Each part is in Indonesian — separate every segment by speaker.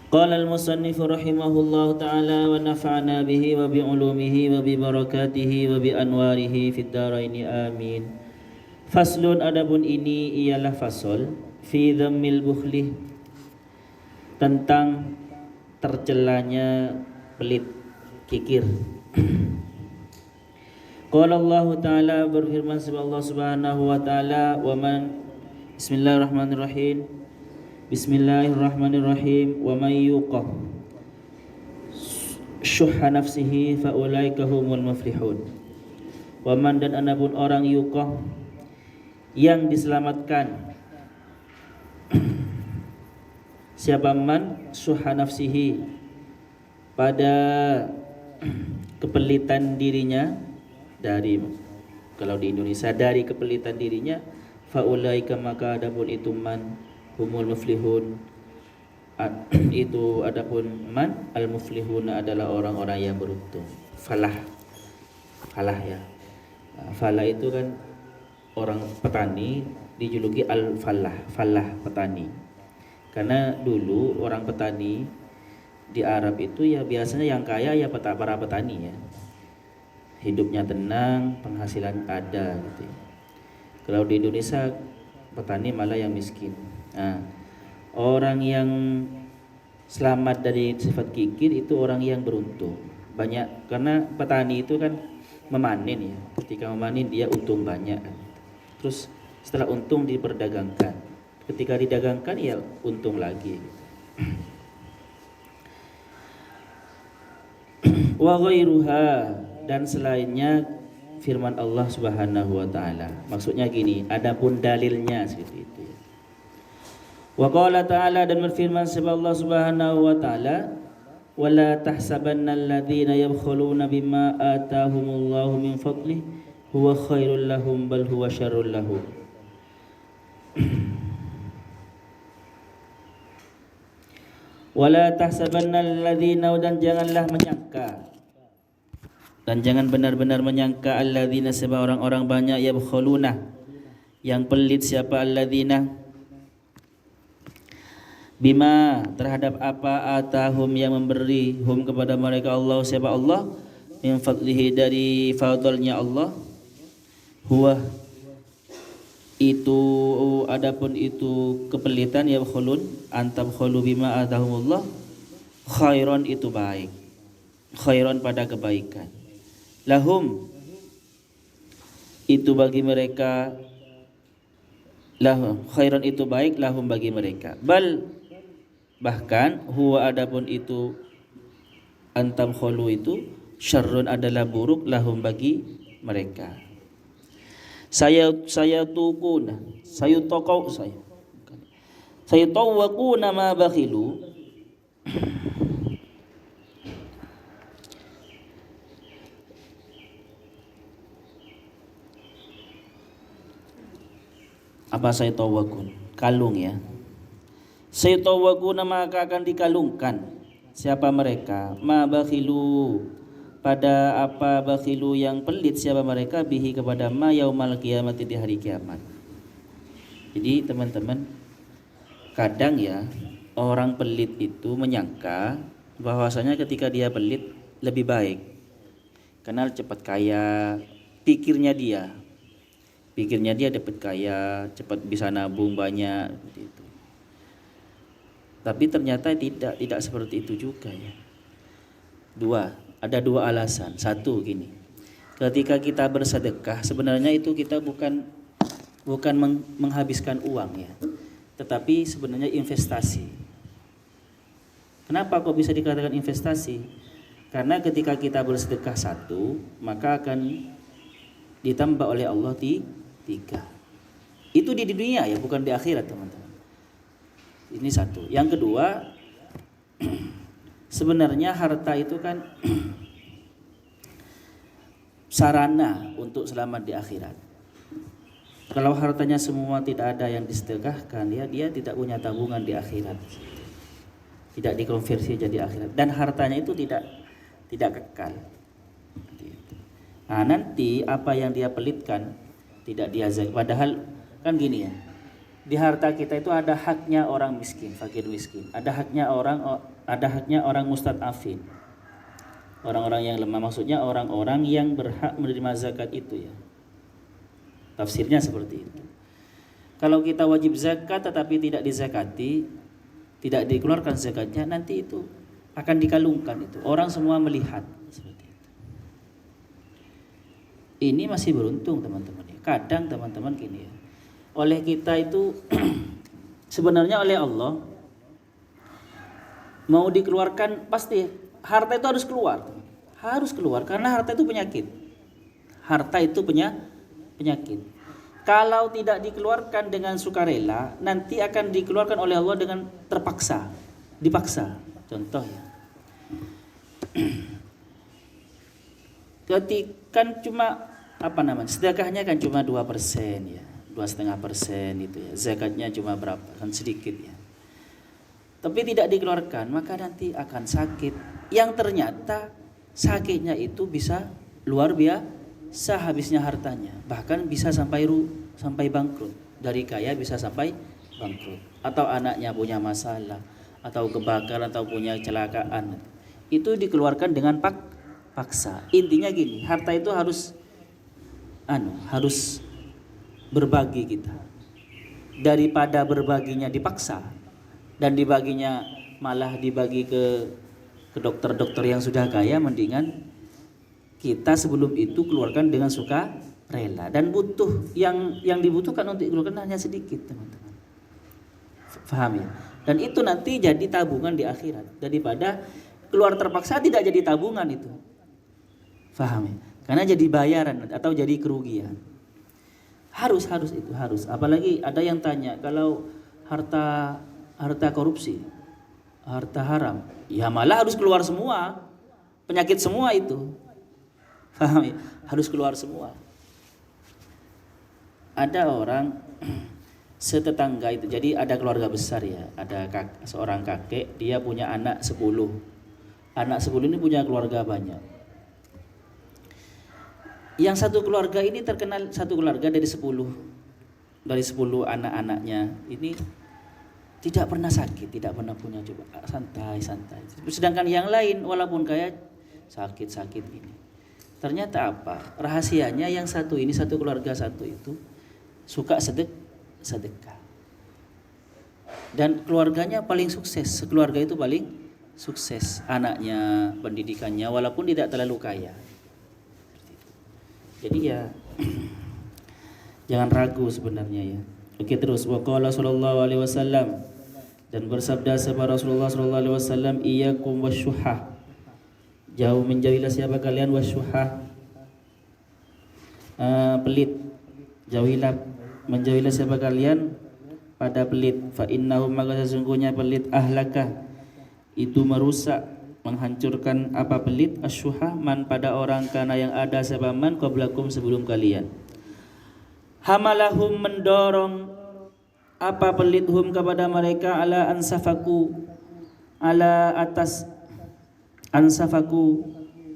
Speaker 1: قال المصنف رحمه الله تعالى ونفعنا به وبعلومه وببركاته وبأنواره في الدارين آمين. Faslun, adapun ini ialah fasol fi dhammil bukhli, tentang tercelanya pelit, kikir. Qala Allah Ta'ala, berfirman Allah Subhanahu wa Ta'ala, wa man Bismillahirrahmanirrahim. Bismillahirrahmanirrahim. Wa man yuqa syuhha nafsihi fa ulaika humul muflihun. Wa man, dan adapun orang yuqa, yang diselamatkan, siapa man syuhha nafsihi, pada kepelitan dirinya, dari, kalau di Indonesia dari kepelitan dirinya, faulaika, maka adapun itu man, humul muflihun, itu adapun man, al muflihun adalah orang-orang yang beruntung. Falah ya. Falah itu kan orang petani, dijuluki al falah petani. Karena dulu orang petani di Arab itu ya biasanya yang kaya ya para petani ya. Hidupnya tenang, penghasilan ada gitu ya. Kalau di Indonesia petani malah yang miskin. Nah, orang yang selamat dari sifat kikir itu orang yang beruntung. Banyak, karena petani itu kan memanen ya. Ketika memanen dia untung banyak. Terus setelah untung diperdagangkan. Ketika didagangkan ya untung lagi. Wa ghairuha, dan selainnya firman Allah Subhanahu wa Ta'ala. Maksudnya gini, adapun dalilnya seperti itu. Wa qala ta'ala, dan berfirman Allah Subhanahu wa Ta'ala, wala tahsabanna alladhina yabkhuluna bima atahumullahu min fadlih huwa khairul lahum bal huwa syarrul lahum. Wala tahsabanna alladhina, dan janganlah menyangka, dan jangan benar-benar menyangka, alladzina, sebab orang-orang banyak, yabkhuluna, yang pelit, siapa alladzina, bima, terhadap apa, atahum, yang memberi, hum, kepada mereka, Allah, siapa Allah, min fadlihi, dari fadlnya Allah, huwa, itu adapun itu kepelitan, yabkhulun, antab khulu bima atahumullah, khairon, itu baik, khairon, pada kebaikan, lahum, itu bagi mereka, lahum, khairan, itu baik, lahum, bagi mereka, bal, bahkan, huwa, adapun itu antam khulu itu, syarrun, adalah buruk, lahum, bagi mereka. Saya tukuna, saya tawwaquna ma bakhilu, apa saya tawakun, kalung ya. Saya tawakun, maka akan dikalungkan, siapa mereka, ma bakhilu, pada apa, bakhilu, yang pelit, siapa mereka, bihi, kepada ma, yaumal qiyamati, di hari kiamat. Jadi teman-teman, kadang ya orang pelit itu menyangka bahwasanya ketika dia pelit lebih baik, karena cepat kaya, pikirnya dia dapat kaya, cepat bisa nabung banyak gitu. Tapi ternyata tidak seperti itu juga ya. Ada dua alasan. Satu, gini. Ketika kita bersedekah, sebenarnya itu kita bukan menghabiskan uang ya, tetapi sebenarnya investasi. Kenapa kok bisa dikatakan investasi? Karena ketika kita bersedekah satu, maka akan ditambah oleh Allah 3. Itu di dunia ya, bukan di akhirat teman-teman. Ini satu. Yang kedua, sebenarnya harta itu kan sarana untuk selamat di akhirat. Kalau hartanya semua tidak ada yang disedekahkan, ya dia tidak punya tabungan di akhirat, tidak dikonversi jadi akhirat, dan hartanya itu tidak kekal. Nah, nanti apa yang dia pelitkan tidak dia zakat. Padahal kan gini ya, di harta kita itu ada haknya orang miskin, fakir miskin, ada haknya orang mustadafin, orang-orang yang lemah, maksudnya orang-orang yang berhak menerima zakat itu ya. Tafsirnya seperti itu. Kalau kita wajib zakat tetapi tidak dizakati, tidak dikeluarkan zakatnya, nanti itu akan dikalungkan itu. Orang semua melihat seperti itu. Ini masih beruntung teman-teman ya. Kadang teman-teman gini ya. Oleh kita itu sebenarnya oleh Allah mau dikeluarkan, pasti harta itu harus keluar. Harus keluar karena harta itu penyakit. Harta itu penyakit. Kalau tidak dikeluarkan dengan sukarela, nanti akan dikeluarkan oleh Allah dengan terpaksa, dipaksa. Contoh ya. Ketika cuma sedekahnya kan cuma 2% ya. 2,5% itu ya, zakatnya cuma berapa, kan sedikit ya. Tapi tidak dikeluarkan, maka nanti akan sakit. Yang ternyata sakitnya itu bisa luar biasa habisnya hartanya, bahkan bisa sampai bangkrut. Dari kaya bisa sampai bangkrut. Atau anaknya punya masalah, atau kebakaran, atau punya kecelakaan. Itu dikeluarkan dengan paksa. Intinya gini, harta itu harus berbagi kita. Daripada berbaginya dipaksa dan dibaginya malah dibagi ke dokter-dokter yang sudah kaya, mendingan kita sebelum itu keluarkan dengan suka rela, dan butuh yang dibutuhkan untuk dikeluarkan hanya sedikit teman-teman. Faham ya? Dan itu nanti jadi tabungan di akhirat daripada keluar terpaksa tidak jadi tabungan itu. Faham ya? Karena jadi bayaran atau jadi kerugian. Harus itu harus. Apalagi ada yang tanya, kalau harta korupsi, harta haram, ya malah harus keluar semua. Penyakit semua itu. Paham ya? Harus keluar semua. Ada orang setetangga itu, jadi ada keluarga besar ya, ada seorang kakek, dia punya anak 10. Anak 10 ini punya keluarga banyak. Yang satu keluarga ini terkenal, satu keluarga dari 10 anak-anaknya ini tidak pernah sakit, tidak pernah punya coba, santai. Sedangkan yang lain walaupun kaya sakit ini. Ternyata apa? Rahasianya yang satu ini, satu keluarga satu itu suka sedekah. Dan keluarganya paling sukses, sekeluarga itu paling sukses, anaknya, pendidikannya walaupun tidak terlalu kaya. Jadi ya jangan ragu sebenarnya ya. Oke, terus waqala sallallahu alaihi wasallam, dan bersabda sabda Rasulullah sallallahu alaihi wasallam, iyyakum wasyuhah, menjauhilah siapa kalian wasyuhah, pelit. Menjauhilah siapa kalian pada pelit. Fa innahu, maka sesungguhnya pelit, ahlaka, itu merusak, menghancurkan apa pelit, asyuhah, man, pada orang, kana yang ada siapa man qablakum, sebelum kalian. Hamalahum, mendorong apa pelit, hum, kepada mereka, ala ansafaku,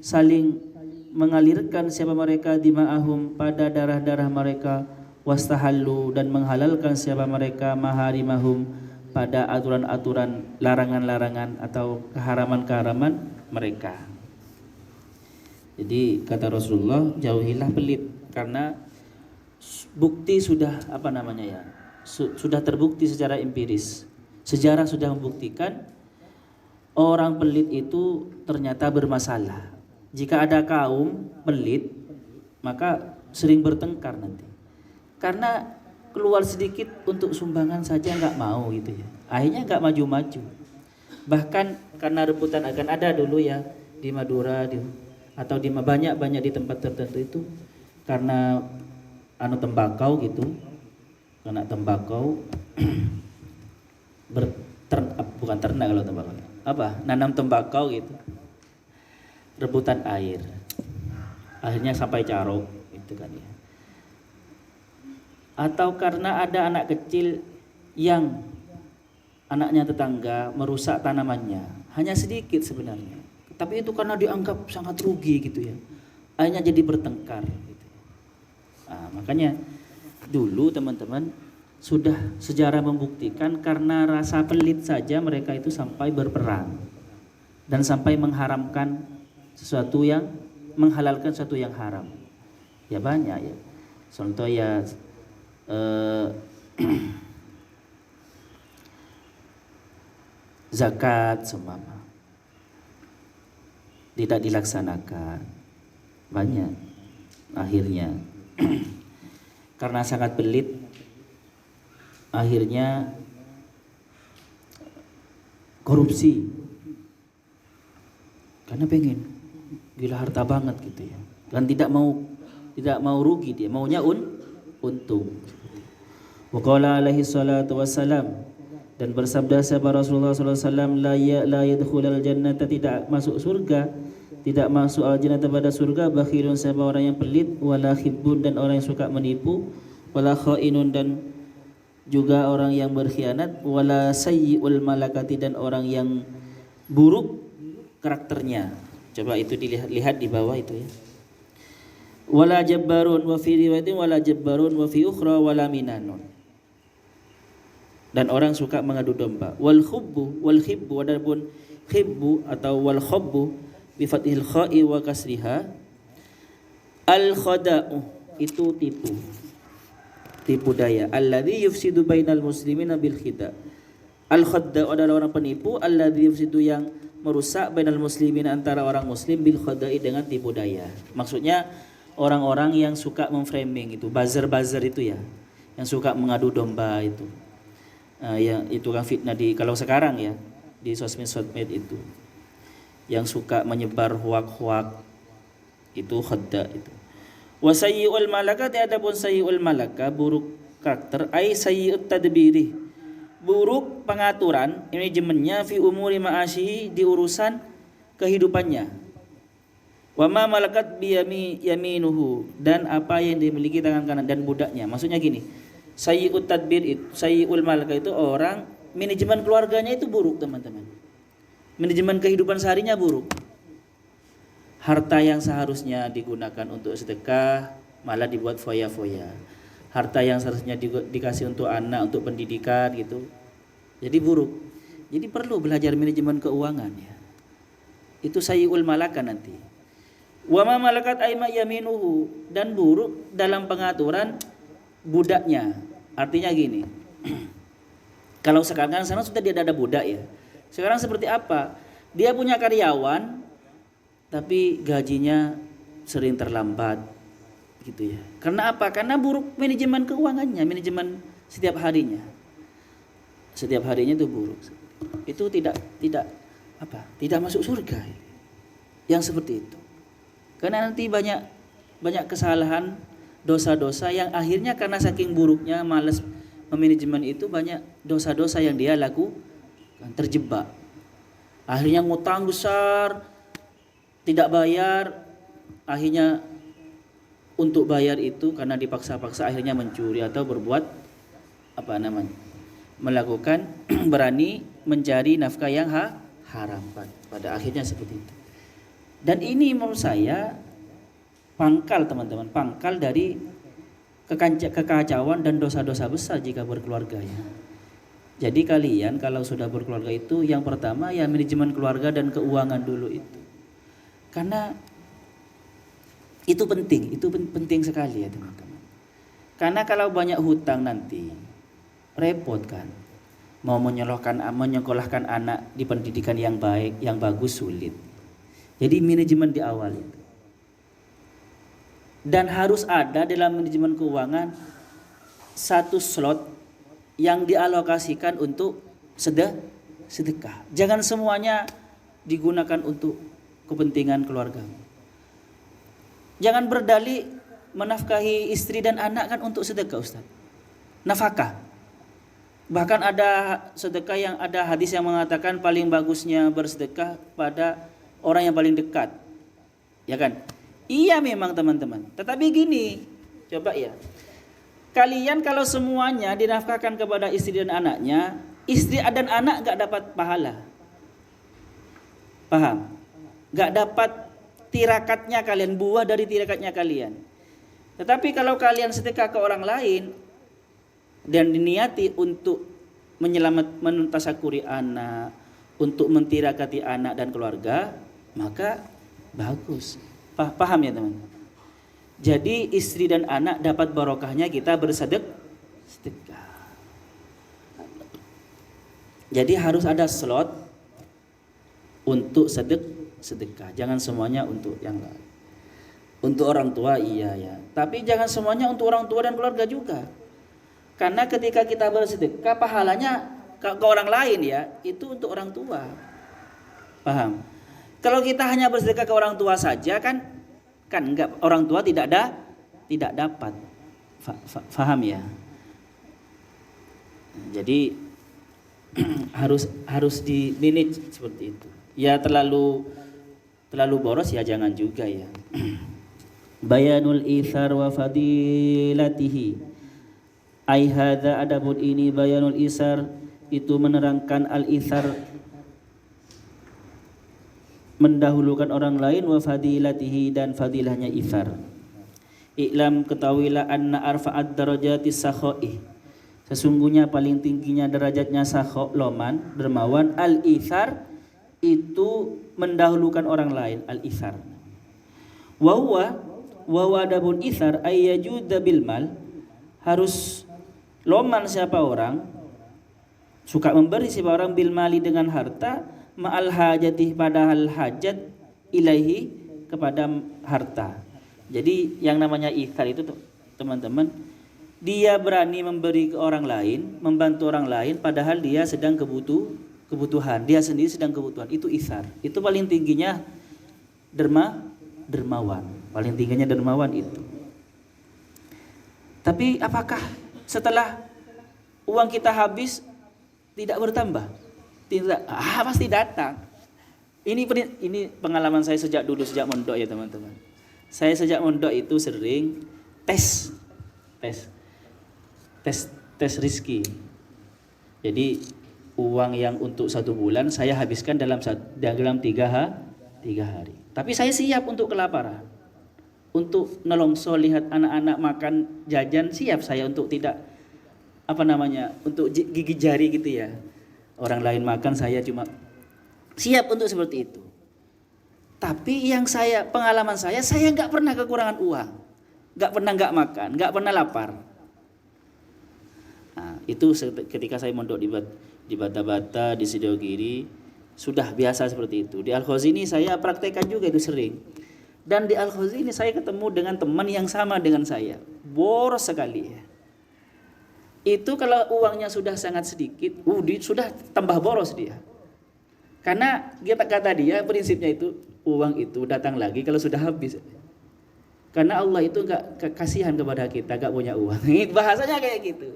Speaker 1: saling mengalirkan siapa mereka, dima'ahum, pada darah-darah mereka, wastahallu, dan menghalalkan siapa mereka, maharimahum, pada aturan-aturan, larangan-larangan atau keharaman-keharaman mereka. Jadi kata Rasulullah, jauhilah pelit, karena bukti sudah sudah terbukti secara empiris. Sejarah sudah membuktikan orang pelit itu ternyata bermasalah. Jika ada kaum pelit, maka sering bertengkar nanti. Karena keluar sedikit untuk sumbangan saja nggak mau gitu ya. Akhirnya nggak maju-maju. Bahkan karena rebutan, akan ada dulu ya di Madura atau di banyak di tempat tertentu itu, karena tembakau gitu, karena tembakau bukan ternak kalau tembakau, nanam tembakau gitu, rebutan air, akhirnya sampai carok gitu kan ya. Atau karena ada anak kecil yang anaknya tetangga merusak tanamannya, hanya sedikit sebenarnya, tapi itu karena dianggap sangat rugi gitu ya, akhirnya jadi bertengkar gitu. Makanya dulu teman-teman, sudah sejarah membuktikan karena rasa pelit saja mereka itu sampai berperang dan sampai mengharamkan sesuatu yang menghalalkan sesuatu yang haram. Ya banyak ya. Contoh ya zakat seumpama tidak dilaksanakan, banyak akhirnya karena sangat pelit akhirnya korupsi karena pengen gila harta banget gitu ya, dan tidak mau rugi, dia maunya untung. Waqala alaihi salatu wassalam, dan bersabda sahabat Rasulullah sallallahu alaihi wasallam, la yadkhulul jannata, tidak masuk surga, tidak masuk al-jannah pada surga, bakhilun, siapa orang yang pelit, wala khibbun, dan orang yang suka menipu, wala khainun, dan juga orang yang berkhianat, wala sayyi'ul malakati, dan orang yang buruk karakternya. Coba itu dilihat di bawah itu ya. Wala jabbarun, wa fi riwayatin wala jabbarun, wa fi ukhra wala minanun. Dan orang suka mengadu domba. Wal khibbu, adapun khibbu atau wal khobbu bi fathil kha'i wa kasriha, al khada'u, itu tipu daya. Alladzi yufsidu bainal muslimina bil khida'. Al khada'u adalah orang penipu, alladzi yufsidu, yang merusak bainal muslimin, antara orang muslim, bil khada'i, dengan tipu daya. Maksudnya orang-orang yang suka memframing itu, buzzer itu ya, yang suka mengadu domba itu. Yang itu kan fitnah kalau sekarang ya di sosmed itu, yang suka menyebar hoak-hoak, itu khadda itu. Wa sayyi'ul malakati, adapun sayyi'ul malaka, buruk karakter, ai sayyi'ut tadbiri, buruk pengaturan, manajemennya, fi umuri ma'asyihi, di urusan kehidupannya. Wa ma malakat bi yaminuhu, dan apa yang dimiliki tangan kanan dan budaknya. Maksudnya gini, sayyi'ut tadbir itu, sayyi'ul malaka itu orang manajemen keluarganya itu buruk, teman-teman. Manajemen kehidupan seharinya buruk. Harta yang seharusnya digunakan untuk sedekah malah dibuat foya-foya. Harta yang seharusnya dikasih untuk anak, untuk pendidikan gitu, jadi buruk. Jadi perlu belajar manajemen keuangan ya. Itu sayyi'ul malaka nanti. Wa ma malakat aima yaminuhu, dan buruk dalam pengaturan budaknya. Artinya gini, kalau sekarang kan sana sudah tidak ada budak ya. Sekarang seperti apa? Dia punya karyawan tapi gajinya sering terlambat gitu ya. Karena apa? Karena buruk manajemen keuangannya, manajemen setiap harinya. Setiap harinya itu buruk. Itu tidak masuk surga. Yang seperti itu. Karena nanti banyak kesalahan, dosa-dosa yang akhirnya karena saking buruknya malas memanajemen itu, banyak dosa-dosa yang dia lakukan, terjebak. Akhirnya ngutang besar, tidak bayar, akhirnya untuk bayar itu karena dipaksa-paksa akhirnya mencuri atau berbuat melakukan berani mencari nafkah yang haram, pada akhirnya seperti itu. Dan ini menurut saya pangkal, teman-teman, pangkal dari kekacauan dan dosa-dosa besar jika berkeluarga ya. Jadi kalian kalau sudah berkeluarga itu, yang pertama ya manajemen keluarga dan keuangan dulu itu. Karena itu penting sekali ya, teman-teman. Karena kalau banyak hutang nanti repot kan. Mau menyekolahkan anak di pendidikan yang baik, yang bagus, sulit. Jadi manajemen di awal itu. Dan harus ada dalam manajemen keuangan satu slot yang dialokasikan untuk sedekah. Jangan semuanya digunakan untuk kepentingan keluarga. Jangan berdalih menafkahi istri dan anak kan untuk sedekah, Ustaz. Nafkah. Bahkan ada sedekah yang ada hadis yang mengatakan paling bagusnya bersedekah pada orang yang paling dekat. Ya kan? Iya memang teman-teman. Tetapi gini, coba ya. Kalian kalau semuanya dinafkahkan kepada istri dan anaknya, istri dan anak gak dapat pahala. Paham? Gak dapat tirakatnya kalian, buah dari tirakatnya kalian. Tetapi kalau kalian sedekah ke orang lain, dan diniati untuk mentasakuri anak, untuk mentirakati anak dan keluarga, maka bagus. Paham ya teman? Jadi istri dan anak dapat barokahnya kita bersedekah. Jadi harus ada slot untuk sedekah. Jangan semuanya untuk yang lain. Untuk orang tua iya ya, tapi jangan semuanya untuk orang tua dan keluarga juga. Karena ketika kita bersedekah pahalanya ke orang lain ya, itu untuk orang tua. Paham? Kalau kita hanya bersedekah ke orang tua saja kan enggak, orang tua tidak dapat. Faham ya? Jadi harus di manage seperti itu. Ya terlalu boros ya jangan juga ya. Bayanul ithar wa fadilatihi. Ai hadza adabun ini bayanul isar, itu menerangkan al-ithar, mendahulukan orang lain, wa fadilatihi, dan fadilahnya ithar. I'lam, ketahuilah, anna arfa'ad darajatis sakhoi, sesungguhnya paling tingginya derajatnya sakho, loman, dermawan, al-ithar, itu mendahulukan orang lain, al-ithar. Wa huwa adabun ithar ayyajuda bil mal, harus loman siapa orang, suka memberi siapa orang, bil mali dengan harta, ma'al hajatih, padahal hajat, ilaihi, kepada harta. Jadi yang namanya ithar itu teman-teman, dia berani memberi ke orang lain, membantu orang lain, padahal dia sedang kebutuhan, dia sendiri sedang kebutuhan. Itu ithar. Itu paling tingginya dermawan. Paling tingginya dermawan itu. Tapi apakah setelah uang kita habis tidak bertambah? Tidak. Pasti datang. Ini pengalaman saya sejak mondok ya teman-teman. Saya sejak mondok itu sering tes rizki. Jadi uang yang untuk 1 bulan saya habiskan dalam 3 hari. Tapi saya siap untuk kelaparan, untuk nelongso lihat anak-anak makan jajan, siap saya untuk tidak untuk gigi jari gitu ya. Orang lain makan, saya cuma siap untuk seperti itu. Tapi pengalaman saya nggak pernah kekurangan uang, nggak pernah nggak makan, nggak pernah lapar. Nah, itu ketika saya mondok di Bata-Bata, di Sidogiri, sudah biasa seperti itu. Di Al-Khazini saya praktekkan juga itu sering. Dan di Al-Khazini saya ketemu dengan teman yang sama dengan saya, boros sekali ya. Itu kalau uangnya sudah sangat sedikit, sudah tambah boros dia. Karena kata dia prinsipnya itu, uang itu datang lagi kalau sudah habis. Karena Allah itu enggak kasihan kepada kita, enggak punya uang. Bahasanya kayak gitu.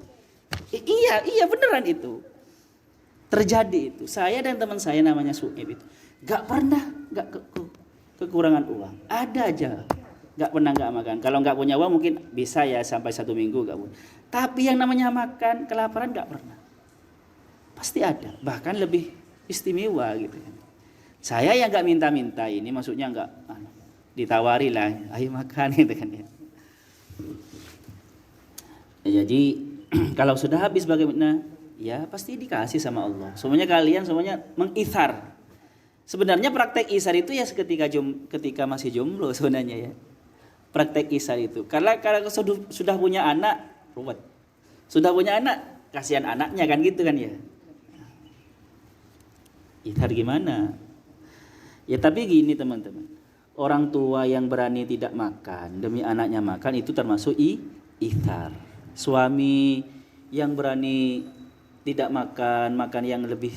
Speaker 1: Iya beneran itu. Terjadi itu. Saya dan teman saya namanya Su'ib itu enggak pernah kekurangan uang. Ada aja. Enggak pernah enggak makan. Kalau enggak punya uang mungkin bisa ya sampai 1 minggu enggak punya. Tapi yang namanya makan, kelaparan enggak pernah. Pasti ada. Bahkan lebih istimewa gitu kan. Saya yang enggak minta-minta ini, maksudnya enggak ditawari lah, ayo makan gitu kan ya. Jadi kalau sudah habis bagaimana? Ya pasti dikasih sama Allah. Semuanya mengithar. Sebenarnya praktek isar itu ya ketika masih jomblo sebenarnya ya. Praktek isar itu. Karena sudah punya anak, ruwet. Sudah punya anak, kasihan anaknya kan gitu kan ya. Ithar gimana? Ya tapi gini teman-teman. Orang tua yang berani tidak makan demi anaknya makan itu termasuk ithar. Suami yang berani tidak makan yang lebih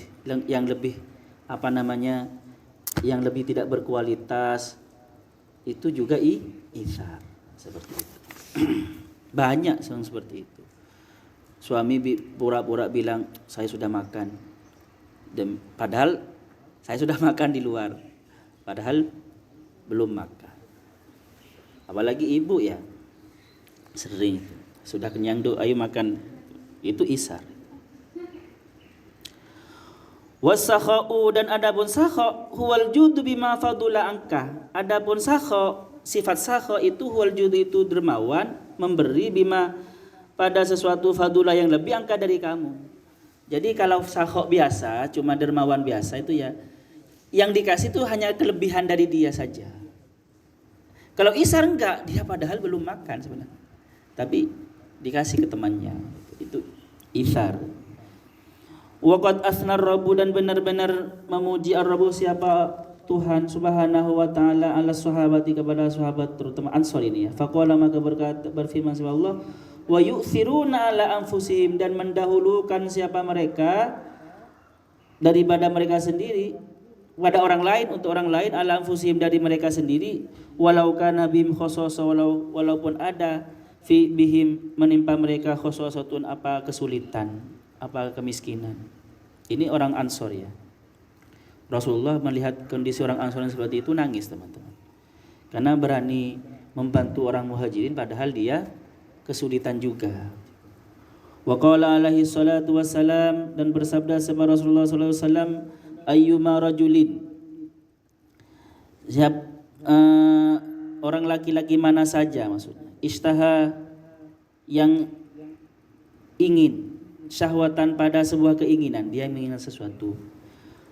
Speaker 1: yang lebih tidak berkualitas, itu juga ithar seperti itu. Banyak yang seperti itu. Suami pura-pura bilang saya sudah makan, padahal saya sudah makan di luar, padahal belum makan. Apalagi ibu ya, sering sudah kenyang ayo makan, itu isar. Wasakha'u, dan adapun sakha huwal judu bima fadula angka. Adapun sakha, sifat sakha itu huwal judu itu dermawan, memberi bima pada sesuatu fadulah yang lebih angka dari kamu. Jadi kalau sakhok biasa, cuma dermawan biasa itu ya, yang dikasih itu hanya kelebihan dari dia saja. Kalau isar enggak, dia padahal belum makan sebenarnya, tapi dikasih ke temannya. Itu isar. Waqad asnar rabbu, dan benar-benar memuji ar-rabbu siapa Tuhan subhanahu wa ta'ala ala sahabati, kepada sahabat terutama Ansor ini ya. Faqala, maka berfirman siapa Allah, wa yu'thiruna ala anfusihim, dan mendahulukan siapa mereka daripada mereka sendiri pada orang lain, untuk orang lain, ala anfusihim dari mereka sendiri, walau kana bihim khososo, walaupun ada fi bihim menimpa mereka khososatun, apa kesulitan, apa kemiskinan. Ini orang Ansor ya. Rasulullah melihat kondisi orang Ansor yang seperti itu nangis teman-teman, karena berani membantu orang Muhajirin padahal dia kesulitan juga. Wa qala alaihi salatu wassalam, dan bersabda sama Rasulullah sallallahu alaihi wasallam, ayyuma rajulin, orang laki-laki mana saja maksudnya, istaha yang ingin, syahwatan pada sebuah keinginan, dia menginginkan sesuatu,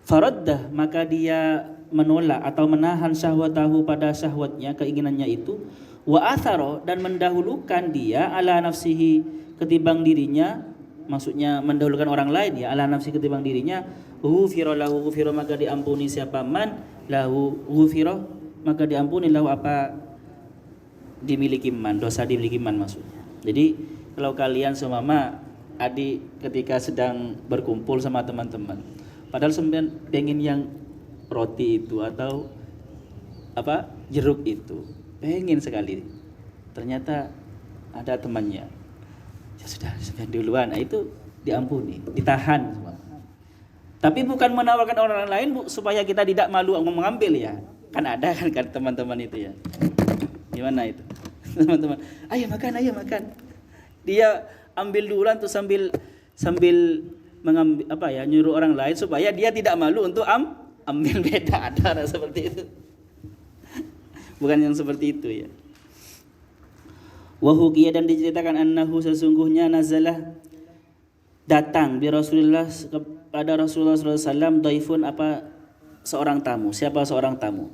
Speaker 1: faraddah, maka dia menolak atau menahan syahwatahu pada syahwatnya, keinginannya itu, wa atharo, dan mendahulukan dia ala nafsihi ketimbang dirinya, maksudnya mendahulukan orang lain ya, ala nafsi ketimbang dirinya, ghufira lahu, ghufira maka diampuni siapa man lahu, ghufira maka diampuni lahu apa dimiliki man, dosa dimiliki man maksudnya. Jadi kalau kalian semama adik ketika sedang berkumpul sama teman-teman, padahal sebenarnya pengen yang roti itu atau apa jeruk itu, pengen sekali, ternyata ada temannya, ya sudah duluan, nah itu diampuni, ditahan semua. Tapi bukan menawarkan orang lain supaya kita tidak malu mengambil ya, kan ada kan teman-teman itu ya. Gimana itu teman-teman, ayo makan, dia ambil duluan tuh sambil mengambil apa ya, nyuruh orang lain supaya dia tidak malu untuk ambil. Beda, ada seperti itu. Bukan yang seperti itu ya. Wa huqiya, dan diceritakan annahu sesungguhnya nazalah datang bi Rasulullah kepada Rasulullah sallallahu alaihi wasallam daifun apa seorang tamu. Siapa seorang tamu?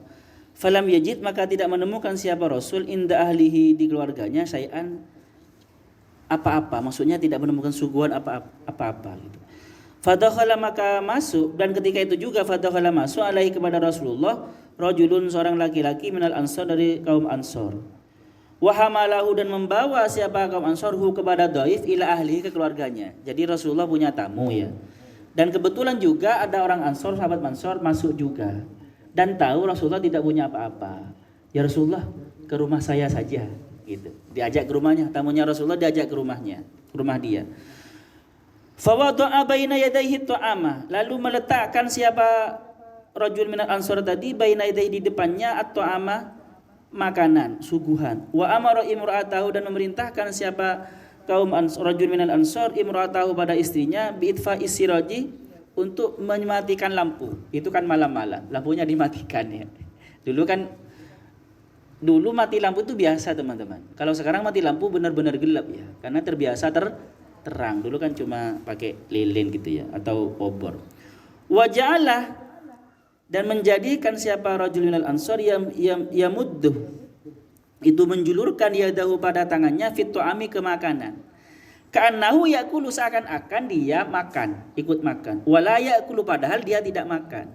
Speaker 1: Falam yajid, maka tidak menemukan siapa Rasul inda ahlihi di keluarganya syai'an apa-apa, maksudnya tidak menemukan suguhan apa-apa gitu. Fadakhala, maka masuk, dan ketika itu juga fadakhala masuk alaihi kepada Rasulullah rajulun, seorang laki-laki minal ansor, dari kaum Ansor. Wa hamalahu, dan membawa siapa kaum Ansor hu kepada dhaif ila ahlihi, ke keluarganya. Jadi Rasulullah punya tamu ya. Dan kebetulan juga ada orang Ansor, sahabat Ansor masuk juga. Dan tahu Rasulullah tidak punya apa-apa. Ya Rasulullah, ke rumah saya saja gitu. Diajak ke rumahnya, tamunya Rasulullah diajak ke rumahnya, rumah dia. Fawada'a baina yadayhi ta'ama, lalu meletakkan siapa rajul minal ansor tadi baina yadayhi, di depannya at-ta'ama, makanan, suguhan. Wa amara imra'atahu, dan memerintahkan siapa kaum rajul minal ansor imra'atahu, pada istrinya, bi'itfa isiraji, untuk mematikan lampu. Itu kan malam-malam, lampunya dimatikan ya. Dulu mati lampu itu biasa teman-teman. Kalau sekarang mati lampu benar-benar gelap ya, karena terbiasa terang. Dulu kan cuma pakai lilin gitu ya, atau obor. Waja'alah, dan menjadikan siapa rajul minal ansor yamudduh, itu menjulurkan yadahu pada tangannya, fit tu'ami, ke makanan. Ka'annahu yakulu, seakan-akan dia makan, ikut makan. Wala yakulu, padahal dia tidak makan.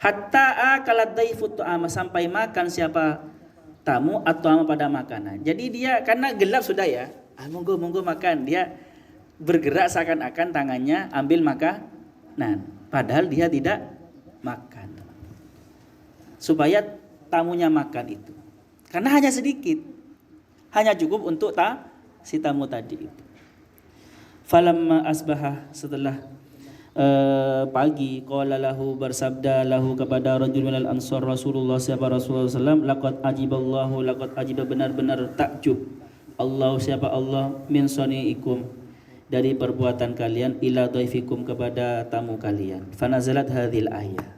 Speaker 1: Hatta akalat daifut tu'ama, sampai makan siapa tamu atau pada makanan. Jadi dia karena gelap sudah ya, monggo makan. Dia bergerak seakan-akan tangannya ambil makanan, padahal dia tidak makan. Supaya tamunya makan itu. Karena hanya sedikit, hanya cukup untuk si tamu tadi itu. Falamma asbaha, setelah pagi, qala lahu, bersabda lahu kepada rajul minal ansor Rasulullah siapa Rasulullah sallam, laqad ajiballahu, laqad ajiba, benar-benar takjub Allah siapa Allah, min sani'ikum, dari perbuatan kalian, ila dhaifikum, kepada tamu kalian. Fanazalat hadhil ayat.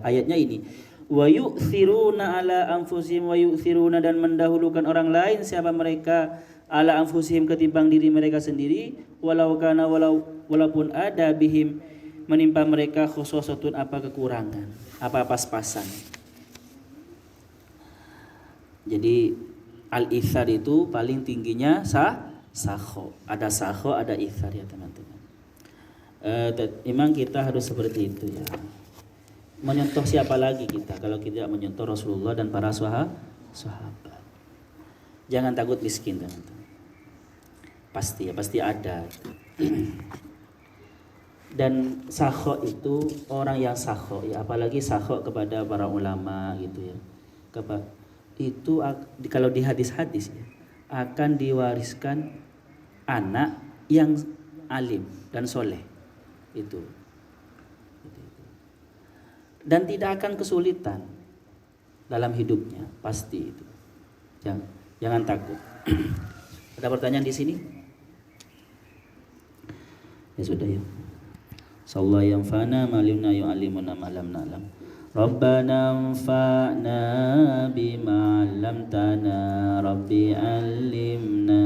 Speaker 1: Ayatnya ini, wa yu'thiruna ala anfusihim wa yu'thiruna, dan mendahulukan orang lain siapa mereka ala anfusihim ketimbang diri mereka sendiri, walaupun ada bihim menimpa mereka khuswasatun apa kekurangan, apa pas-pasan. Jadi al-ithar itu paling tingginya sakho. Ada sakho, ada ithar ya teman-teman. Memang kita harus seperti itu ya. Menyentuh siapa lagi kita kalau kita menyentuh Rasulullah dan para sahabat. Jangan takut miskin teman-teman. Pasti ada. Dan sakho itu orang yang sakho ya, apalagi sakho kepada para ulama gitu ya. Itu kalau di hadis-hadis ya, akan diwariskan anak yang alim dan soleh itu. Dan tidak akan kesulitan dalam hidupnya, pasti itu. Jangan takut. Ada pertanyaan di sini? Ya sudah ya. Sallallahu yanfa'na ma'alimna yu'allimuna ma'lam na'lam. Rabbana anfa'na bima 'allamtana Rabbi 'allimna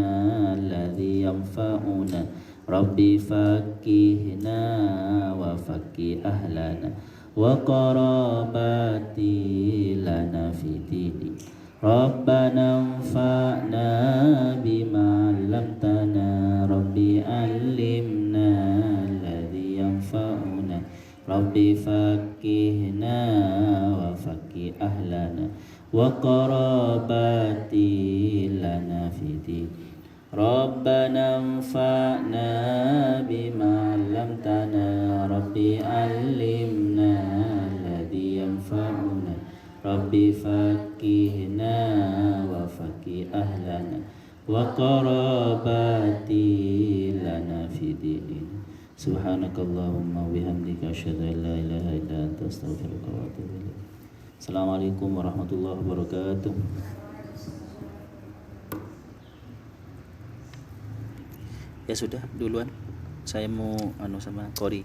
Speaker 1: alladhi yanfa'una Rabbi faqihna wa faqih ahlana wa qarabati lana fi dini Rabbana anfa'na bima 'allamtana Rabbi 'allimna alladhi yanfa'una Rabbi faqihna wa faqih ahlana wa qarabati lana fi din Rabbana anfa'na bima 'allamtana Rabbi 'allimna alladhi yanfa'una Rabbi faqihna wa faqih ahlana wa qarabati lana fi din Subhanakallahumma bihamdika asyhadu an la ilaha illa anta astaghfiruka wa atubu ilaik. Assalamualaikum warahmatullahi wabarakatuh. Ya sudah duluan. Saya mau sama Kori.